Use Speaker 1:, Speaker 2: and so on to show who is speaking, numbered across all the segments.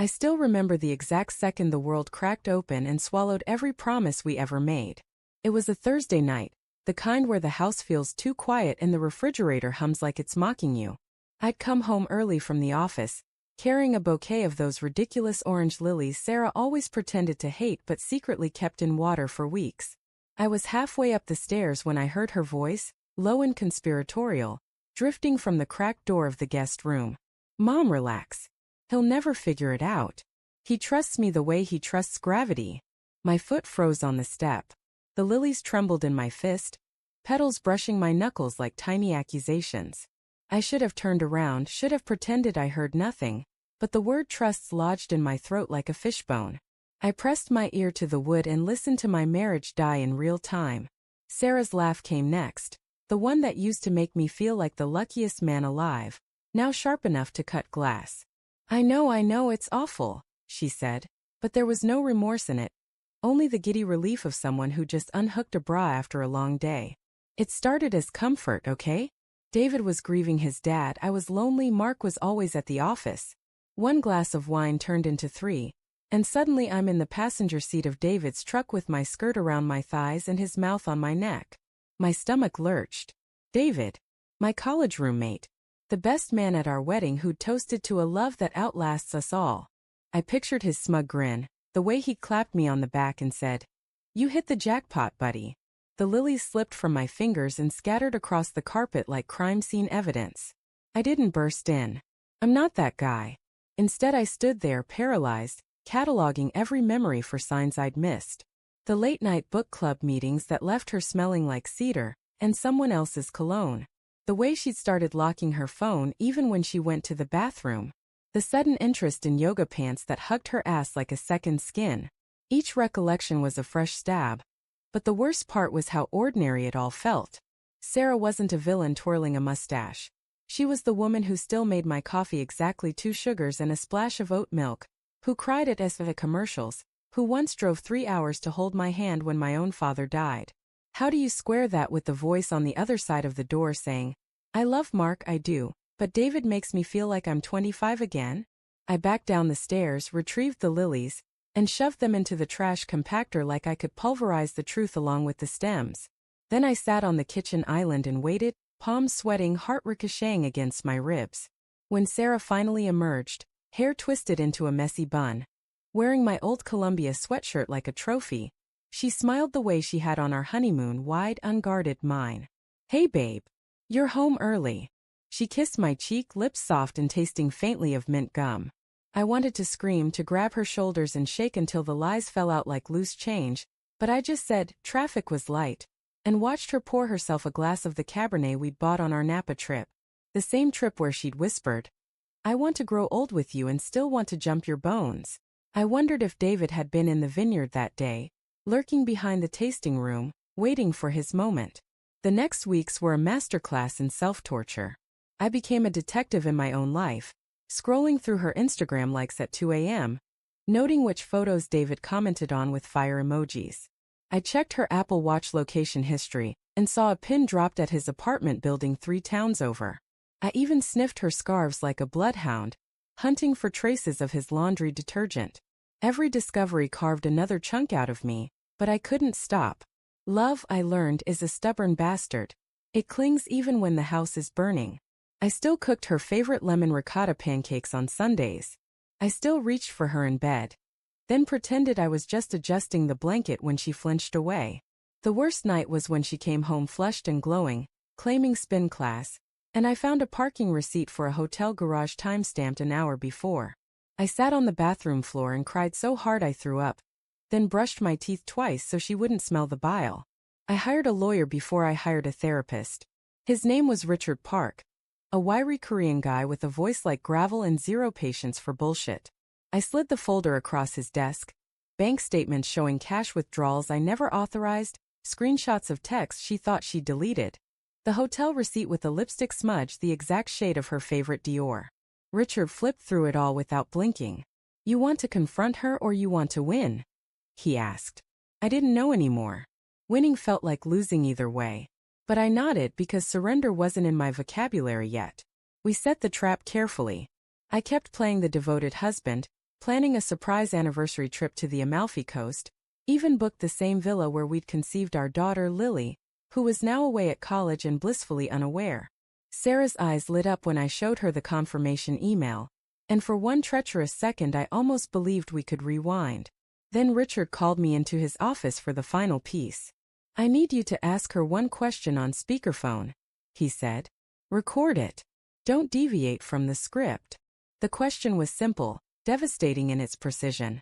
Speaker 1: I still remember the exact second the world cracked open and swallowed every promise we ever made. It was a Thursday night, the kind where the house feels too quiet and the refrigerator hums like it's mocking you. I'd come home early from the office, carrying a bouquet of those ridiculous orange lilies Sarah always pretended to hate but secretly kept in water for weeks. I was halfway up the stairs when I heard her voice, low and conspiratorial, drifting from the cracked door of the guest room. "Mom, relax. He'll never figure it out. He trusts me the way he trusts gravity." My foot froze on the step. The lilies trembled in my fist, petals brushing my knuckles like tiny accusations. I should have turned around, should have pretended I heard nothing, but the word trusts lodged in my throat like a fishbone. I pressed my ear to the wood and listened to my marriage die in real time. Sarah's laugh came next, the one that used to make me feel like the luckiest man alive, now sharp enough to cut glass. I know, it's awful," she said, but there was no remorse in it, only the giddy relief of someone who just unhooked a bra after a long day. "It started as comfort, okay? David was grieving his dad, I was lonely, Mark was always at the office. One glass of wine turned into 3, and suddenly I'm in the passenger seat of David's truck with my skirt around my thighs and his mouth on my neck." My stomach lurched. David, my college roommate, the best man at our wedding who'd toasted to a love that outlasts us all. I pictured his smug grin, the way he clapped me on the back and said, "You hit the jackpot, buddy." The lilies slipped from my fingers and scattered across the carpet like crime scene evidence. I didn't burst in. I'm not that guy. Instead, I stood there paralyzed, cataloging every memory for signs I'd missed. The late-night book club meetings that left her smelling like cedar and someone else's cologne. The way she'd started locking her phone even when she went to the bathroom. The sudden interest in yoga pants that hugged her ass like a second skin. Each recollection was a fresh stab. But the worst part was how ordinary it all felt. Sarah wasn't a villain twirling a mustache. She was the woman who still made my coffee exactly 2 sugars and a splash of oat milk, who cried at SVA commercials, who once drove 3 hours to hold my hand when my own father died. How do you square that with the voice on the other side of the door saying, "I love Mark, I do, but David makes me feel like I'm 25 again"? I backed down the stairs, retrieved the lilies, and shoved them into the trash compactor like I could pulverize the truth along with the stems. Then I sat on the kitchen island and waited, palms sweating, heart ricocheting against my ribs. When Sarah finally emerged, hair twisted into a messy bun, wearing my old Columbia sweatshirt like a trophy, she smiled the way she had on our honeymoon, wide, unguarded mine. "Hey babe, you're home early." She kissed my cheek, lips soft and tasting faintly of mint gum. I wanted to scream, to grab her shoulders and shake until the lies fell out like loose change, but I just said, "Traffic was light," and watched her pour herself a glass of the Cabernet we'd bought on our Napa trip. The same trip where she'd whispered, "I want to grow old with you and still want to jump your bones." I wondered if David had been in the vineyard that day, lurking behind the tasting room, waiting for his moment. The next weeks were a masterclass in self-torture. I became a detective in my own life, scrolling through her Instagram likes at 2 a.m., noting which photos David commented on with fire emojis. I checked her Apple Watch location history and saw a pin dropped at his apartment building 3 towns over. I even sniffed her scarves like a bloodhound, hunting for traces of his laundry detergent. Every discovery carved another chunk out of me, but I couldn't stop. Love, I learned, is a stubborn bastard. It clings even when the house is burning. I still cooked her favorite lemon ricotta pancakes on Sundays. I still reached for her in bed, then pretended I was just adjusting the blanket when she flinched away. The worst night was when she came home flushed and glowing, claiming spin class, and I found a parking receipt for a hotel garage time-stamped an hour before. I sat on the bathroom floor and cried so hard I threw up, then brushed my teeth twice so she wouldn't smell the bile. I hired a lawyer before I hired a therapist. His name was Richard Park, a wiry Korean guy with a voice like gravel and zero patience for bullshit. I slid the folder across his desk, bank statements showing cash withdrawals I never authorized, screenshots of texts she thought she'd deleted, the hotel receipt with a lipstick smudge the exact shade of her favorite Dior. Richard flipped through it all without blinking. "You want to confront her or you want to win?" he asked. I didn't know anymore. Winning felt like losing either way. But I nodded because surrender wasn't in my vocabulary yet. We set the trap carefully. I kept playing the devoted husband, planning a surprise anniversary trip to the Amalfi Coast, even booked the same villa where we'd conceived our daughter Lily, who was now away at college and blissfully unaware. Sarah's eyes lit up when I showed her the confirmation email, and for one treacherous second I almost believed we could rewind. Then Richard called me into his office for the final piece. "I need you to ask her one question on speakerphone," he said. "Record it. Don't deviate from the script." The question was simple, devastating in its precision.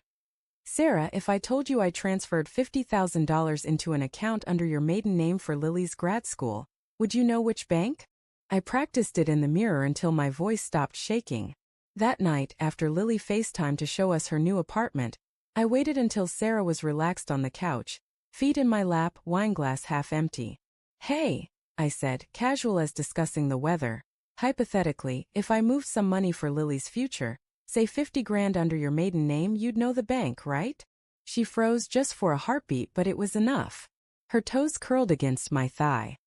Speaker 1: "Sarah, if I told you I transferred $50,000 into an account under your maiden name for Lily's grad school, would you know which bank?" I practiced it in the mirror until my voice stopped shaking. That night, after Lily FaceTimed to show us her new apartment, I waited until Sarah was relaxed on the couch, feet in my lap, wineglass half empty. "Hey," I said, casual as discussing the weather. "Hypothetically, if I moved some money for Lily's future, say 50 grand under your maiden name, you'd know the bank, right?" She froze just for a heartbeat, but it was enough. Her toes curled against my thigh.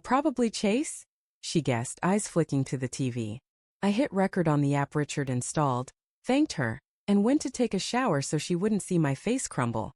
Speaker 1: Probably Chase?" she guessed, eyes flicking to the TV. I hit record on the app Richard installed, thanked her, and went to take a shower so she wouldn't see my face crumble.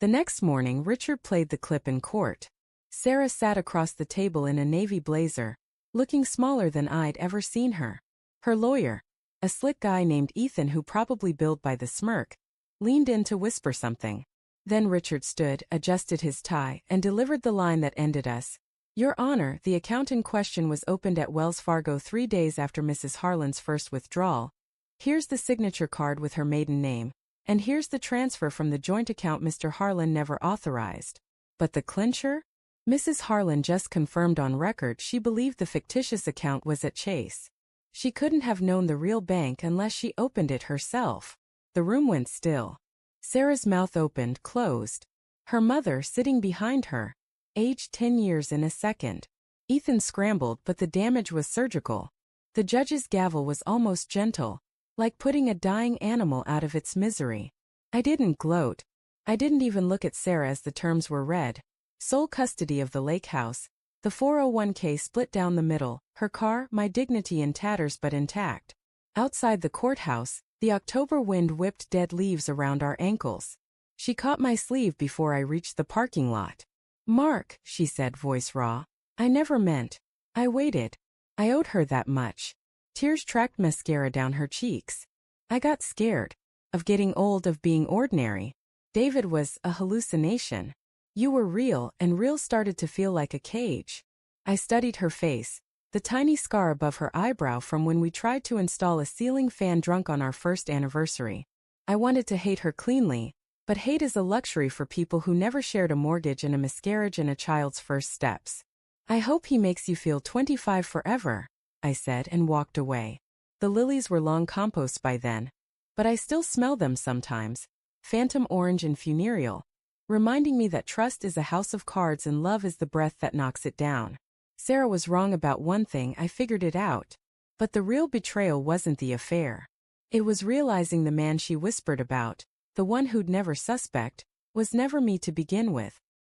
Speaker 1: The next morning, Richard played the clip in court. Sarah sat across the table in a navy blazer, looking smaller than I'd ever seen her. Her lawyer, a slick guy named Ethan who probably billed by the smirk, leaned in to whisper something. Then Richard stood, adjusted his tie, and delivered the line that ended us. "Your Honor, the account in question was opened at Wells Fargo 3 days after Mrs. Harlan's first withdrawal. Here's the signature card with her maiden name, and here's the transfer from the joint account Mr. Harlan never authorized." But the clincher? Mrs. Harlan just confirmed on record she believed the fictitious account was at Chase. She couldn't have known the real bank unless she opened it herself. The room went still. Sarah's mouth opened, closed. Her mother sitting behind her. Aged 10 years in a second. Ethan scrambled, but the damage was surgical. The judge's gavel was almost gentle, like putting a dying animal out of its misery. I didn't gloat. I didn't even look at Sarah as the terms were read. Sole custody of the lake house, the 401k split down the middle, her car, my dignity in tatters but intact. Outside the courthouse, the October wind whipped dead leaves around our ankles. She caught my sleeve before I reached the parking lot. "Mark," she said, voice raw. "I never meant. I waited. I owed her that much." Tears tracked mascara down her cheeks. I got scared. Of getting old, of being ordinary. David was a hallucination. You were real, and real started to feel like a cage. I studied her face, the tiny scar above her eyebrow from when we tried to install a ceiling fan drunk on our first anniversary. I wanted to hate her cleanly, but hate is a luxury for people who never shared a mortgage and a miscarriage and a child's first steps. "I hope he makes you feel 25 forever," I said and walked away. The lilies were long compost by then, but I still smell them sometimes, phantom orange and funereal, reminding me that trust is a house of cards and love is the breath that knocks it down. Sarah was wrong about one thing, I figured it out. But the real betrayal wasn't the affair. It was realizing the man she whispered about, the one who'd never suspect, was never me to begin with.